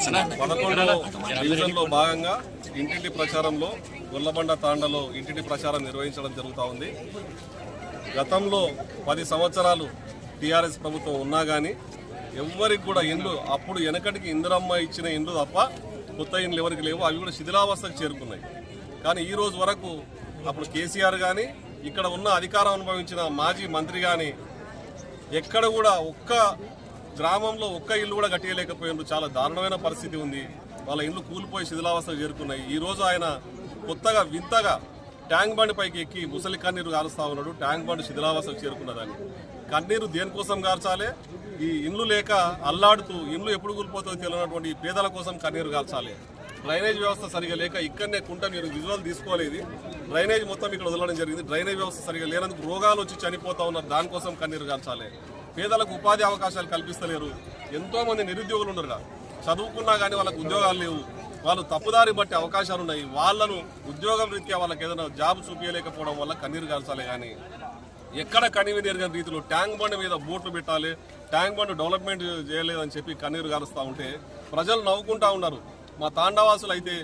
11వ డివిజన్లో భాగంగా ఇంటింటి ప్రచారంలో గొల్లబండ తాండలో ఇంటింటి ప్రచారం నిర్వహించడం జరుగుతూ ఉంది. గతంలో 10 సంవత్సరాలు టీఆర్ఎస్ ప్రభుత్వం ఉన్నా కానీ ఎవరికి కూడా ఇండ్లు అప్పుడు వెనకటికి ఇందిరమ్మ ఇచ్చిన ఇండ్లు తప్ప కొత్త ఇండ్లు ఎవరికి లేవు. అవి కూడా శిథిలావస్థకు చేరుకున్నాయి. కానీ ఈ రోజు వరకు అప్పుడు కేసీఆర్ కానీ ఇక్కడ ఉన్న అధికారం అనుభవించిన మాజీ మంత్రి కానీ ఎక్కడ కూడా ఒక్క గ్రామంలో ఒక్క ఇల్లు కూడా కట్టేయలేకపోయినారు. చాలా దారుణమైన పరిస్థితి ఉంది. వాళ్ళ ఇల్లు కూలిపోయి శిథిలావస్థకు చేరుకున్నాయి. ఈరోజు ఆయన కొత్తగా వింతగా ట్యాంక్ బండ్ పైకి ఎక్కి ముసలి కన్నీరు కాలుస్తా ఉన్నాడు. ట్యాంక్ బండ్ శిథిలావస్థకు చేరుకున్నదని కన్నీరు దేనికోసం గార్చాలి? ఈ ఇండ్లు లేక అల్లాడుతూ ఇండ్లు ఎప్పుడు కూలిపోతుందో తెలియనటువంటి పేదల కోసం కన్నీరు కాల్చాలి. డ్రైనేజ్ వ్యవస్థ సరిగా లేక ఇక్కడనే కుంట మీరు విజువల్ తీసుకోలేదు. డ్రైనేజ్ మొత్తం ఇక్కడ వదలడం జరిగింది. డ్రైనేజ్ వ్యవస్థ సరిగా లేనందుకు రోగాలు వచ్చి చనిపోతా ఉన్నారు. దానికోసం కన్నీరు కాల్చాలి. పేదలకు ఉపాధి అవకాశాలు కల్పిస్తలేరు. ఎంతోమంది నిరుద్యోగులు ఉన్నారు. చదువుకున్నా కానీ వాళ్ళకు ఉద్యోగాలు లేవు. వాళ్ళు తప్పుదారి బట్టి అవకాశాలు ఉన్నాయి. వాళ్ళను ఉద్యోగం రీత్యా వాళ్ళకి ఏదైనా జాబ్ చూపించలేకపోవడం వల్ల కన్నీరు కాల్చాలి. కానీ ఎక్కడ కనివి నెరగని రీతిలో ట్యాంక్ బండ్ మీద బోట్లు పెట్టాలి, ట్యాంక్ బండ్ డెవలప్మెంట్ చేయలేదని చెప్పి కన్నీరు కాలుస్తూ ఉంటే ప్రజలు నవ్వుకుంటా ఉన్నారు. మా తాండావాసులు అయితే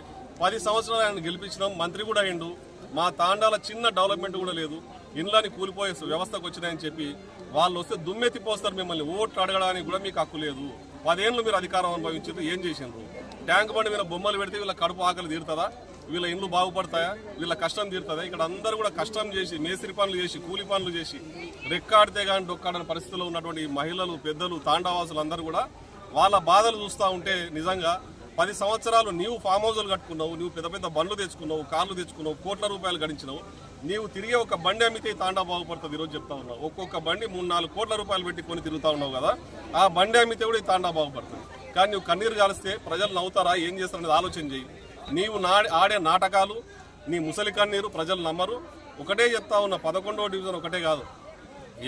10 సంవత్సరాలు ఆయన గెలిపించినాం, మంత్రి కూడా అయిండు. మా తాండాల చిన్న డెవలప్మెంట్ కూడా లేదు. ఇండ్లని కూలిపోయే వ్యవస్థకు వచ్చినాయని చెప్పి వాళ్ళు వస్తే దుమ్మెత్తిపోస్తారు. మిమ్మల్ని ఓట్లు అడగడానికి కూడా మీకు హక్కు లేదు. 10 ఏళ్ళు మీరు అధికారం అనుభవించారు, ఏం చేసిండ్రు? ట్యాంక్ బండ్ మీద బొమ్మలు పెడితే వీళ్ళ కడుపు ఆకలి తీరుతుందా? వీళ్ళ ఇండ్లు బాగుపడతాయా? వీళ్ళ కష్టం తీరుతుందా? ఇక్కడ అందరూ కూడా కష్టం చేసి మేస్త్రి పనులు చేసి కూలి పనులు చేసి రెక్కాడితే కానీ డొక్కాడని పరిస్థితుల్లో ఉన్నటువంటి మహిళలు పెద్దలు తాండావాసులు అందరూ కూడా వాళ్ళ బాధలు చూస్తూ ఉంటే నిజంగా 10 సంవత్సరాలు నీవు ఫామ్ హౌజులు కట్టుకున్నావు, నువ్వు పెద్ద పెద్ద బండ్లు తెచ్చుకున్నావు, కార్లు తెచ్చుకున్నావు, కోట్ల రూపాయలు గడించినావు. నీవు తిరిగే ఒక బండి అమ్మితే తాండా బాగుపడుతుంది. ఈరోజు చెప్తా ఉన్నావు. ఒక్కొక్క బండి 3-4 కోట్ల రూపాయలు పెట్టి కొని తిరుగుతా ఉన్నావు కదా. ఆ బండి అమ్మితే కూడా ఈ తాండా బాగుపడుతుంది. కానీ నువ్వు కన్నీరు కాలిస్తే ప్రజలు నవ్వుతారా, ఏం చేస్తారనేది ఆలోచన చేయి. నీవు ఆడే నాటకాలు, నీ ముసలి కన్నీరు ప్రజలు నమ్మరు. ఒకటే చెప్తా ఉన్నా, 11వ డివిజన్ ఒకటే కాదు,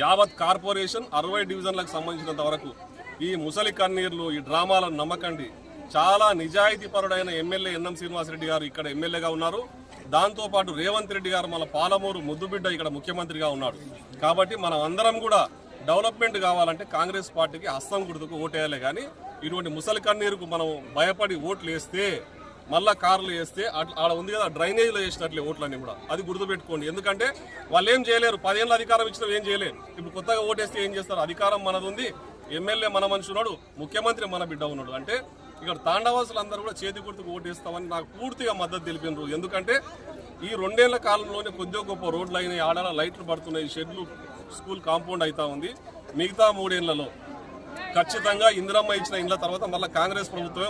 యావత్ కార్పొరేషన్ 60 డివిజన్లకు సంబంధించినంత వరకు ఈ ముసలి కన్నీర్లు, ఈ డ్రామాలను నమ్మకండి. చాలా నిజాయితీపరుడైన ఎమ్మెల్యే ఎన్ఎం శ్రీనివాసరెడ్డి గారు ఇక్కడ ఎమ్మెల్యేగా ఉన్నారు. దాంతోపాటు రేవంత్ రెడ్డి గారు మన పాలమూరు ముద్దుబిడ్డ ఇక్కడ ముఖ్యమంత్రిగా ఉన్నాడు. కాబట్టి మనం అందరం కూడా డెవలప్మెంట్ కావాలంటే కాంగ్రెస్ పార్టీకి హస్తం గుర్తుకు ఓటేయాలి. కానీ ఇటువంటి ముసలి కన్నీరుకు మనం భయపడి ఓట్లు వేస్తే, మళ్ళా కార్లు వేస్తే ఆడ ఉంది కదా డ్రైనేజ్లో వేసినట్లే ఓట్లన్నీ కూడా. అది గుర్తుపెట్టుకోండి. ఎందుకంటే వాళ్ళు ఏం చేయలేరు. 10 ఏళ్ళ అధికారం ఇచ్చినా ఏం చేయలేరు. ఇప్పుడు కొత్తగా ఓటేస్తే ఏం చేస్తారు? అధికారం మనది ఉంది, ఎమ్మెల్యే మన మనిషి ఉన్నాడు, ముఖ్యమంత్రి మన బిడ్డ ఉన్నాడు. అంటే ఇక్కడ తాండావాసులు అందరూ కూడా చేతి గుర్తుకు ఓటేస్తామని నాకు పూర్తిగా మద్దతు తెలిపినారు. ఎందుకంటే ఈ 2 ఏళ్ల కాలంలోనే కొద్దిగా గొప్ప రోడ్లు అయినాయి, ఆడాల లైట్లు పడుతున్నాయి, షెడ్లు, స్కూల్ కాంపౌండ్ అవుతా ఉంది. మిగతా 3 ఏళ్లలో ఖచ్చితంగా ఇందిరమ్మ ఇచ్చిన ఇండ్ల తర్వాత మళ్ళీ కాంగ్రెస్ ప్రభుత్వమే